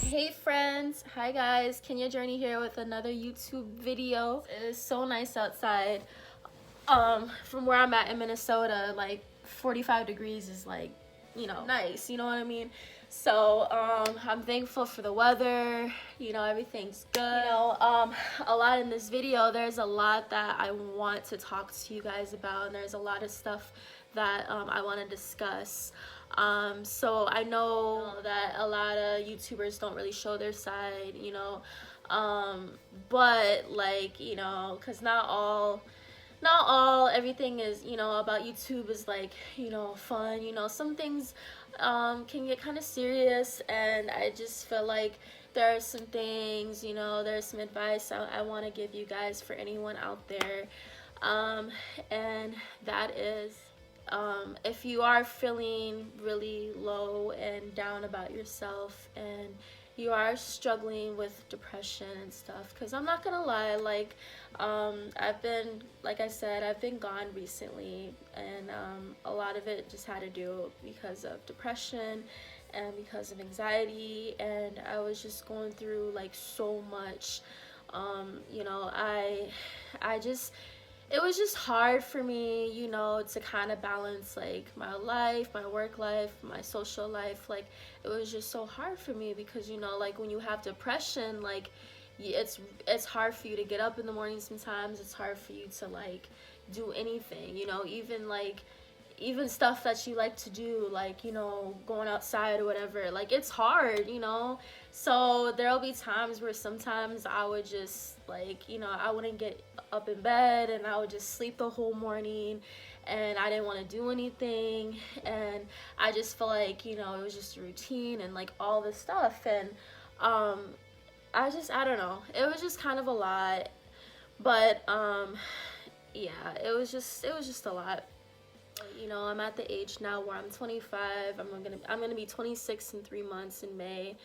Hey friends, hi guys, Kenya Journey here with another YouTube video. It is so nice outside. From where I'm at in Minnesota, like 45 degrees is like, nice, you know what I mean? So I'm thankful for the weather, everything's good. A lot in this video, there's a lot that I want to talk to you guys about, and there's a lot of stuff that I want to discuss. So I know that a lot of YouTubers don't really show their side, but like, because not all everything is, about YouTube is like, fun. Some things can get kind of serious, and I just feel like there are some things, there's some advice I want to give you guys for anyone out there, and that is, if you are feeling really low and down about yourself, and you are struggling with depression and stuff, because I'm not gonna lie, like, I've been gone recently, and a lot of it just had to do because of depression and because of anxiety, and I was just going through like so much. It was just hard for me, to kind of balance like my life, my work life, my social life. Like, it was just so hard for me because, like, when you have depression, like, it's hard for you to get up in the morning sometimes. It's hard for you to like do anything, even stuff that you like to do, like, going outside or whatever. Like, it's hard, so there'll be times where sometimes I would just like, I wouldn't get up in bed, and I would just sleep the whole morning, and I didn't want to do anything, and I just felt like, it was just a routine and like all this stuff, and I don't know, it was just kind of a lot, but yeah, it was just a lot. I'm at the age now where I'm 25. I'm gonna be 26 in 3 months in May.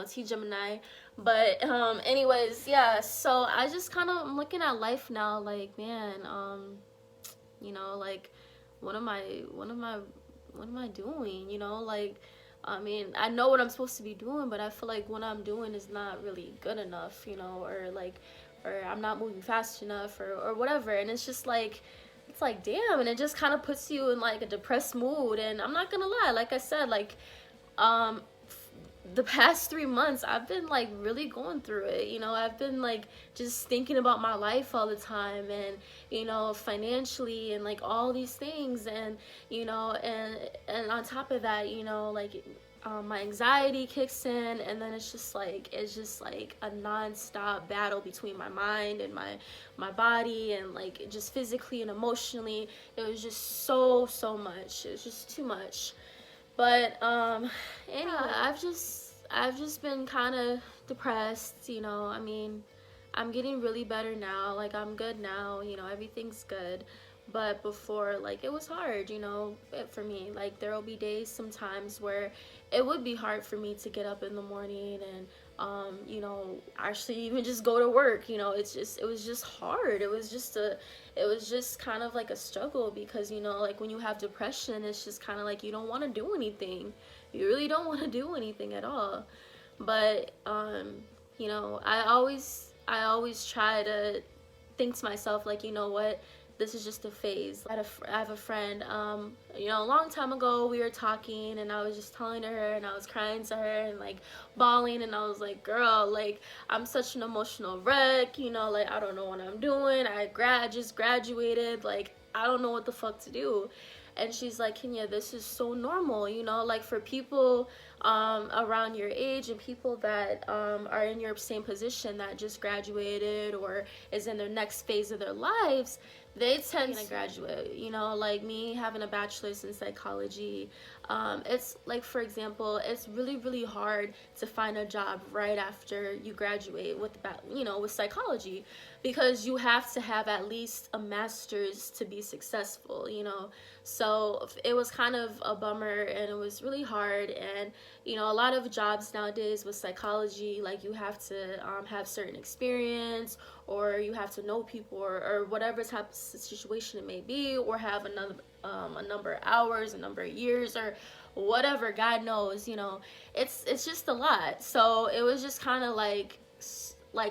T Gemini. But anyways, yeah. So I just kind of, I'm looking at life now, like, man, like, what am I doing? Like, I mean, I know what I'm supposed to be doing, but I feel like what I'm doing is not really good enough, or I'm not moving fast enough, or whatever. And it's just like, it's like, damn, and it just kind of puts you in like a depressed mood. And I'm not gonna lie, like I said, like, the past 3 months I've been like really going through it. I've been like just thinking about my life all the time, and financially, and like all these things, and and on top of that, like, my anxiety kicks in, and then it's just like a non-stop battle between my mind and my body, and like just physically and emotionally. It was just so much. It was just too much. But anyway, I've just been kind of depressed. I mean, I'm getting really better now. Like, I'm good now. Everything's good. But before, like, it was hard, for me. Like, there will be days sometimes where it would be hard for me to get up in the morning and actually even just go to work. It was just hard. It was just kind of like a struggle, because like, when you have depression, it's just kind of like you don't want to do anything. You really don't want to do anything at all. But I always try to think to myself, like, what, this is just a phase. I have a friend, a long time ago, we were talking, and I was just telling her, and I was crying to her, and like bawling, and I was like, girl, like, I'm such an emotional wreck, like, I don't know what I'm doing. I just graduated, like, I don't know what the fuck to do. And she's like, Kenya, this is so normal, like, for people around your age, and people that are in your same position, that just graduated or is in their next phase of their lives. They tend to graduate, like me having a bachelor's in psychology. It's like, for example, it's really hard to find a job right after you graduate with with psychology, because you have to have at least a master's to be successful. So it was kind of a bummer, and it was really hard. And a lot of jobs nowadays with psychology, like, you have to have certain experience, or you have to know people, or whatever type of situation it may be, or have another a number of hours, a number of years, or whatever, God knows, you know, it's just a lot. So it was just kind of like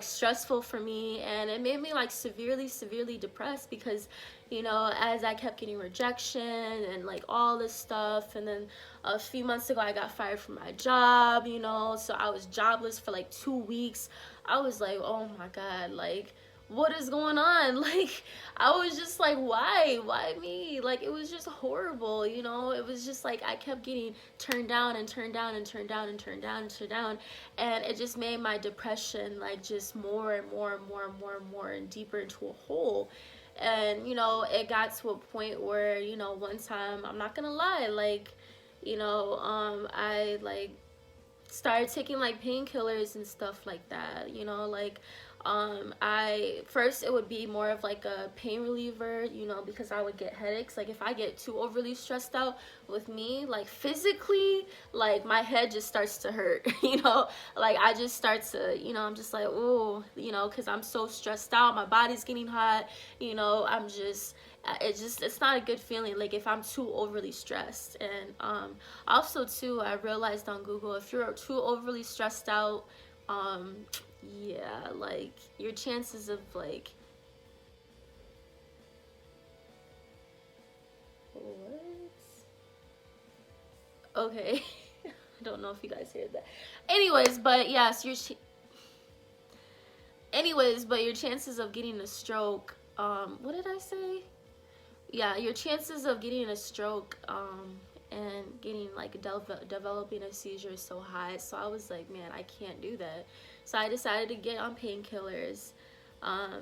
stressful for me, and it made me like severely depressed, because you know, as I kept getting rejection and like all this stuff, and then a few months ago I got fired from my job, you know, so I was jobless for like 2 weeks. I was like, oh my God, like what is going on? Like I was just like, why me? Like it was just horrible, you know. It was just like I kept getting turned down and turned down and turned down and turned down and turned down, and it just made my depression like just more and more and more and more and more and deeper into a hole. And you know, it got to a point where, you know, one time, I'm not gonna lie, like, you know, I like started taking like painkillers and stuff like that, you know, like I first, it would be more of like a pain reliever, you know, because I would get headaches. Like if I get too overly stressed out, with me, like physically, like my head just starts to hurt, you know, like I just start to, you know, I'm just like, oh, you know, because I'm so stressed out, my body's getting hot, you know, I'm just, it's not a good feeling, like if I'm too overly stressed. And also too, I realized on Google, if you're too overly stressed out, um yeah, like your chances of like, what, okay, I don't know if you guys heard that. Anyways, but yes, your chances of getting a stroke, what did I say, yeah, your chances of getting a stroke and getting like developing a seizure is so high. So I was like, man, I can't do that. So I decided to get on painkillers. And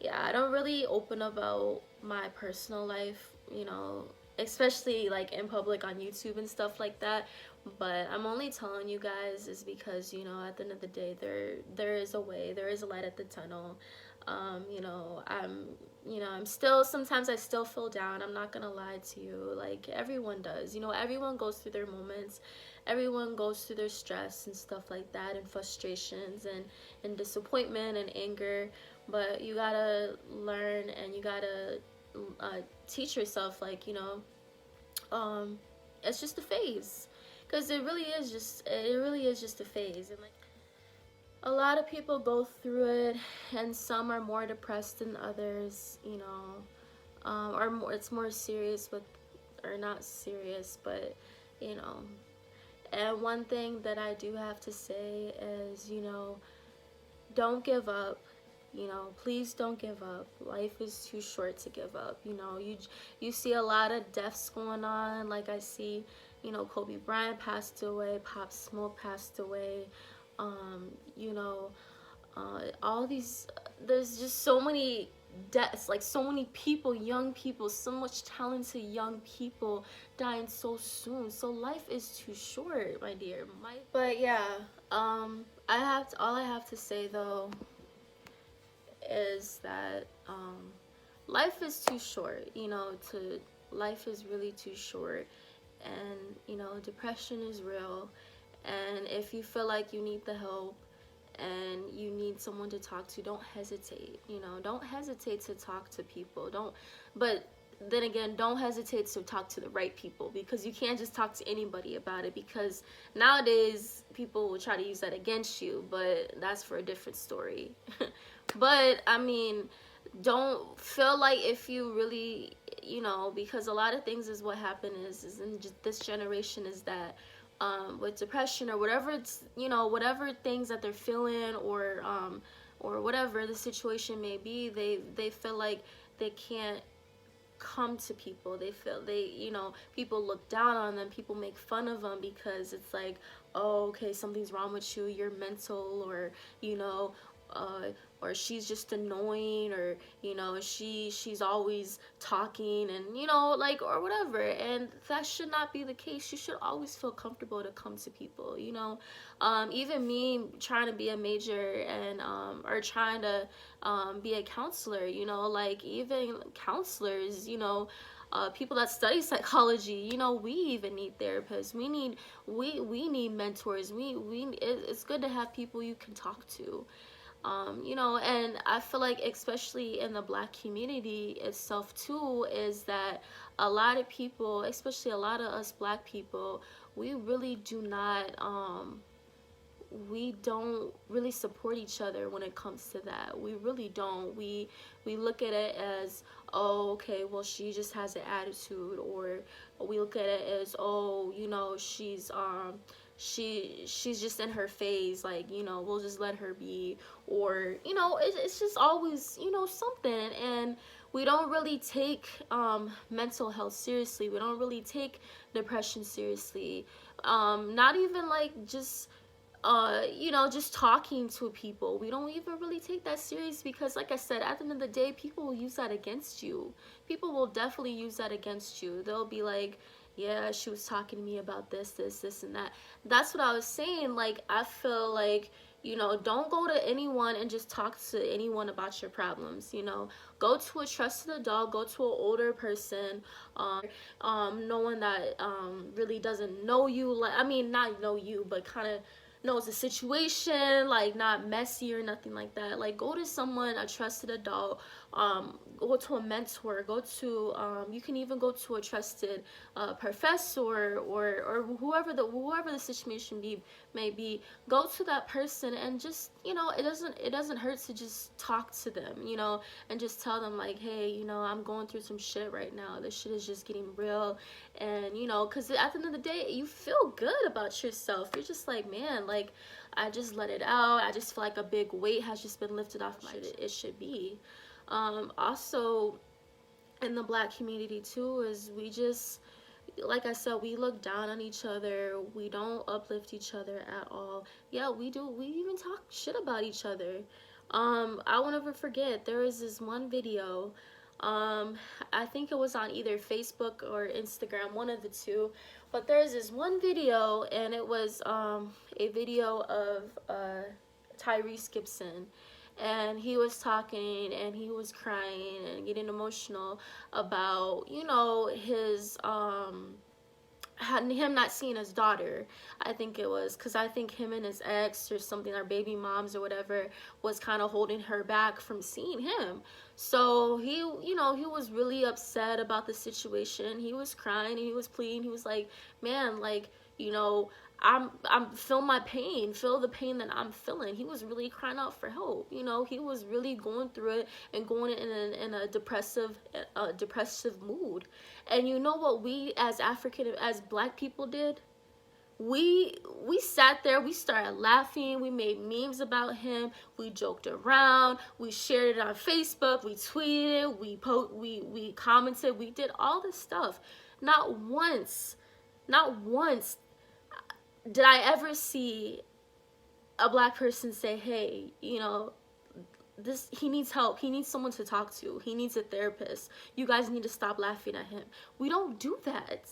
yeah, I don't really open about my personal life, you know, especially like in public on YouTube and stuff like that. But I'm only telling you guys is because, you know, at the end of the day, there is a way, there is a light at the tunnel. You know, I'm still, sometimes I still feel down. I'm not gonna lie to you. Like everyone does, you know, everyone goes through their moments. Everyone goes through their stress and stuff like that, and frustrations and disappointment and anger. But you gotta learn, and you gotta teach yourself, like, you know, it's just a phase, because it really is just a phase. And like a lot of people go through it, and some are more depressed than others, you know, or more, it's more serious with, or not serious, but you know. And one thing that I do have to say is, you know, don't give up. You know, please don't give up. Life is too short to give up. You know, you see a lot of deaths going on. Like I see, you know, Kobe Bryant passed away, Pop Smoke passed away. You know, all these, there's just so many deaths, like so many people, young people, so much talented young people dying so soon. So life is too short, my dear. But yeah, all I have to say though is that life is too short, you know, to life is really too short. And you know, depression is real, and if you feel like you need the help and you need someone to talk to, don't hesitate, you know, don't hesitate to talk to people. Don't, but then again, don't hesitate to talk to the right people, because you can't just talk to anybody about it, because nowadays people will try to use that against you, but that's for a different story. But I mean, don't feel like, if you really, you know, because a lot of things is what happened is in this generation is that with depression or whatever, it's, you know, whatever things that they're feeling, or whatever the situation may be, they feel like they can't come to people. They feel, you know, people look down on them, people make fun of them, because it's like, oh, okay, something's wrong with you, you're mental, or you know, or she's just annoying, or you know, she's always talking, and you know, like, or whatever. And that should not be the case. You should always feel comfortable to come to people, you know. Even me trying to be a major, and or trying to be a counselor, you know, like even counselors, you know, people that study psychology, you know, we even need therapists. We need mentors. It's good to have people you can talk to. You know, and I feel like especially in the black community itself too, is that a lot of people, especially a lot of us black people, we really do not we don't really support each other when it comes to that. We really don't. We look at it as, oh, okay, well, she just has an attitude, or we look at it as, oh, you know, she's just in her phase, like, you know, we'll just let her be, or, you know, it's just always, you know, something. And we don't really take mental health seriously. We don't really take depression seriously. Not even like just you know, just talking to people. We don't even really take that serious because, like I said, at the end of the day, people will use that against you. People will definitely use that against you. They'll be like, yeah, she was talking to me about this, and that. That's what I was saying. Like, I feel like, you know, don't go to anyone and just talk to anyone about your problems. You know, go to a trusted adult, go to an older person, no one that really doesn't know you. Like, I mean, not know you, but kind of knows the situation, like not messy or nothing like that. Like, go to someone, a trusted adult, go to a mentor, go to you can even go to a trusted professor, or whoever the situation may be. Go to that person and just, you know, it doesn't hurt to just talk to them, you know, and just tell them like, hey, you know, I'm going through some shit right now. This shit is just getting real. And, you know, because at the end of the day, you feel good about yourself. You're just like, man, like, I just let it out. I just feel like a big weight has just been lifted off my it should be. Also, in the black community too, is we just, like I said, we look down on each other. We don't uplift each other at all. Yeah, we do. We even talk shit about each other. I won't ever forget, there was this one video, um, I think it was on either Facebook or Instagram, one of the two, but there's this one video, and it was a video of Tyrese Gibson, and he was talking and he was crying and getting emotional about, you know, his him not seeing his daughter. I think it was because I think him and his ex or something, or baby moms or whatever, was kind of holding her back from seeing him. So he, you know, he was really upset about the situation. He was crying and he was pleading. He was like, man, like, you know, I'm feel my pain, feel the pain that I'm feeling. He was really crying out for help. You know, he was really going through it and going in a depressive mood. And you know what we as black people did? We sat there, we started laughing, we made memes about him, we joked around, we shared it on Facebook, we tweeted, we commented, we did all this stuff. Not once did I ever see a black person say, hey, you know, this, he needs help, he needs someone to talk to, he needs a therapist, you guys need to stop laughing at him. We don't do that.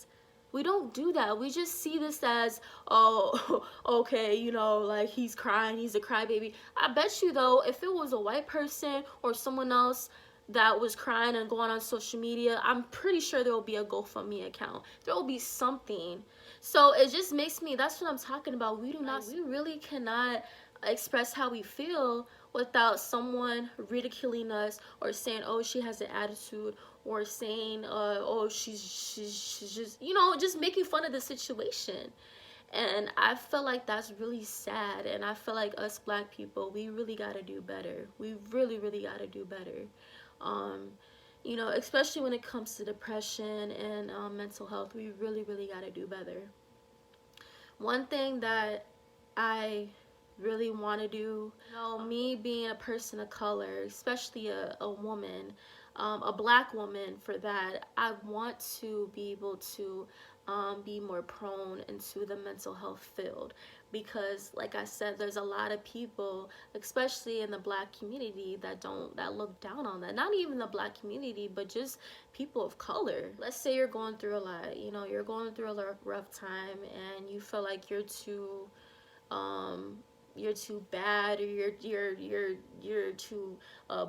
We don't do that. We just see this as, oh, okay, you know, like, he's crying, he's a crybaby. I bet you though, if it was a white person or someone else that was crying and going on social media, I'm pretty sure there will be a GoFundMe account. There will be something. So it just makes me, that's what I'm talking about. We really cannot express how we feel without someone ridiculing us or saying, oh, she has an attitude, or saying, oh, she's just, you know, just making fun of the situation. And I feel like that's really sad. And I feel like us black people, we really got to do better. We really, really got to do better. You know, especially when it comes to depression and mental health, we really, really got to do better. One thing that I really want to do, you know, me being a person of color, especially a woman, a black woman for that, I want to be able to be more prone into the mental health field, because like I said, there's a lot of people, especially in the black community, that look down on that. Not even the black community, but just people of color. Let's say you're going through a lot, you know, you're going through a rough time, and you feel like you're too bad, or you're too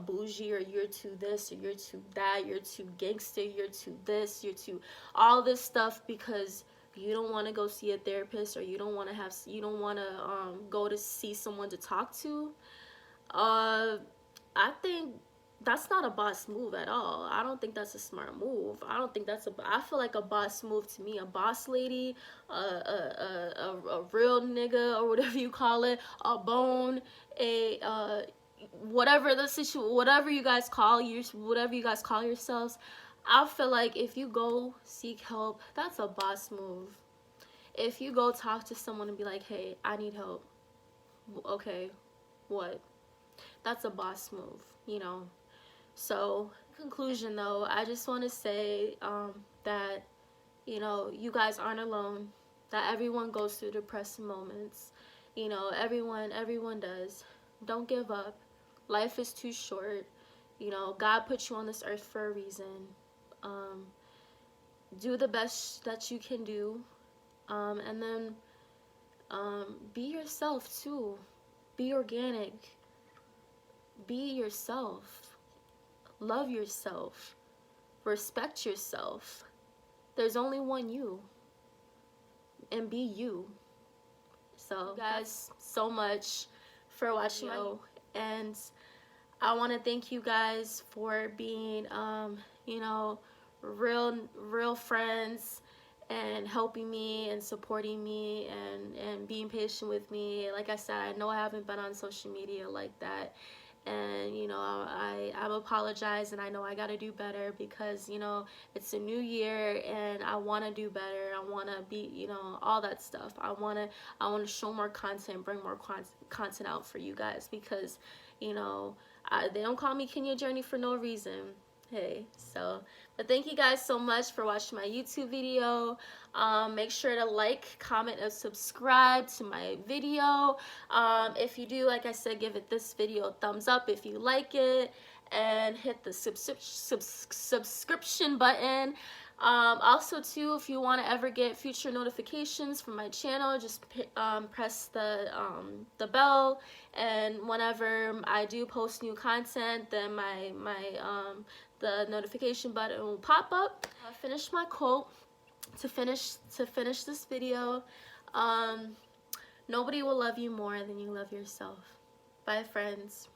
bougie, or you're too this, or you're too that, you're too gangster, you're too this, you're too all this stuff, because you don't want to go see a therapist, or you don't want to go to see someone to talk to. Uh, I think that's not a boss move at all. I don't think that's a smart move. I don't think that's a. I feel like a boss move to me, a boss lady, a real nigga or whatever you call it, a bone, a whatever the situation, whatever you guys call yourselves. I feel like if you go seek help, that's a boss move. If you go talk to someone and be like, hey, I need help. Okay, what? That's a boss move, you know. So, conclusion though, I just want to say that, you know, you guys aren't alone. That everyone goes through depressing moments. You know, everyone does. Don't give up. Life is too short. You know, God put you on this earth for a reason. Um, do the best that you can do. And then be yourself too. Be organic. Be yourself. Love yourself. Respect yourself. There's only one you. And be you. So, guys, so much for watching my and I want to thank you guys for being, you know, real friends and helping me and supporting me and being patient with me. Like I said, I know I haven't been on social media like that. And, you know, I'm apologize, and I know I got to do better because, you know, it's a new year and I want to do better. I want to be, you know, all that stuff. I want to show more content, bring more content out for you guys because, you know, they don't call me Kenya Journey for no reason. Hey, so, but thank you guys so much for watching my YouTube video. Make sure to like, comment, and subscribe to my video. If you do, like I said, give this video a thumbs up if you like it, and hit the subscription button. Also too, if you want to ever get future notifications from my channel, just press the bell, and whenever I do post new content, then the notification button will pop up. I finished my quote to finish this video. Nobody will love you more than you love yourself. Bye, friends.